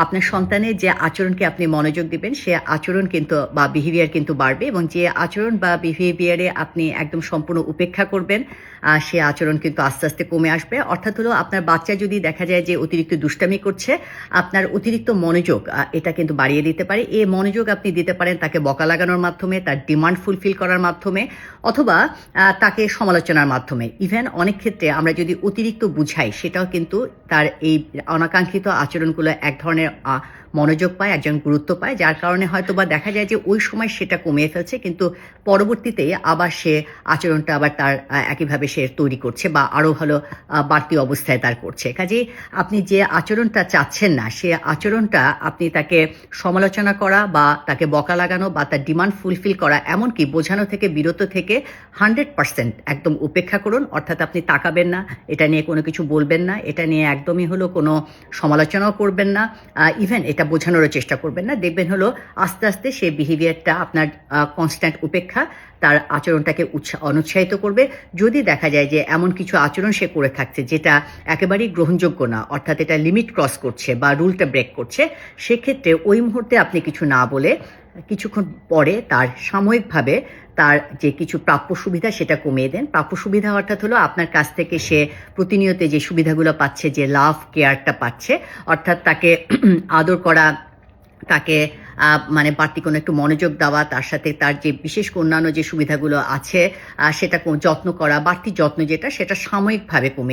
আপনার সন্তানের যে আচরণকে আপনি মনোযোগ দিবেন, সে আচরণ কিন্তু বা বিহেভিয়ার কিন্তু বাড়বে এবং যে আচরণ বা বিহেভিয়ারে আপনি একদম সম্পূর্ণ উপেক্ষা করবেন, সে আচরণ কিন্তু আস্তে, আস্তে কমে আসবে। অর্থাৎ হলো আপনার বাচ্চা যদি দেখা যায় যে অতিরিক্ত দুষ্টামি করছে, আপনার অতিরিক্ত মনোযোগ এটা কিন্তু বাড়িয়ে দিতে পারে। এই মনোযোগ আপনি দিতে পারেন তাকে বকা লাগানোর মাধ্যমে, তার ডিমান্ড ফুলফিল করার মাধ্যমে অথবা তাকে সমালোচনার মাধ্যমে। ইভেন অনেক ক্ষেত্রে আমরা যদি অতিরিক্ত বুঝাই, সেটাও কিন্তু তার এই অনাকাঙ্ক্ষিত আচরণগুলো এক ধরনের মনোযোগ পায়, একজন গুরুত্ব পায়, যার কারণে হয়তোবা দেখা যায় যে ওই সময় সেটা কমিয়ে ফেলছে, কিন্তু পরবর্তীতে আবার সে আচরণটা আবার তার একইভাবে সে তৈরি করছে বা আরও ভালো বাড়তি অবস্থায় তার করছে। কাজেই আপনি যে আচরণটা চাচ্ছেন না, সে আচরণটা আপনি তাকে সমালোচনা করা বা তাকে বকা লাগানো বা তার ডিমান্ড ফুলফিল করা, এমনকি বোঝানো থেকে বিরত থেকে 100% একদম উপেক্ষা করুন। অর্থাৎ আপনি তাকাবেন না, এটা নিয়ে কোনো কিছু বলবেন না, এটা নিয়ে একদমই হলো কোনো সমালোচনাও করবেন না, ইভেন এটা বোঝানোরও চেষ্টা করবেন না। দেখবেন হলো আস্তে আস্তে সেই বিহেভিয়ারটা আপনার কনস্ট্যান্ট উপেক্ষা তার আচরণটাকে অনুৎসাহিত করবে। যদি দেখা যায় যে এমন কিছু আচরণ সে করে থাকছে যেটা একেবারেই গ্রহণযোগ্য না, অর্থাৎ এটা লিমিট ক্রস করছে বা রুলটা ব্রেক করছে, সেক্ষেত্রে ওই মুহূর্তে আপনি কিছু না বলে কিছুক্ষণ পরে তার সাময়িকভাবে তার যে কিছু প্রাপ্য সুবিধা সেটা কমিয়ে দেন। প্রাপ্য সুবিধা অর্থাৎ হলো আপনার কাছ থেকে সে প্রতিনিয়ত যে সুবিধাগুলো পাচ্ছে, যে লাভ কেয়ারটা পাচ্ছে, অর্থাৎ তাকে আদর করা, তাকে মানে বাড়তি কোনো একটু মনোযোগ দেওয়া, তার সাথে তার যে বিশেষ অন্যান্য যে সুবিধাগুলো আছে সেটা যত্ন করা, বাড়তি যত্ন যেটা, সেটা সাময়িকভাবে কমে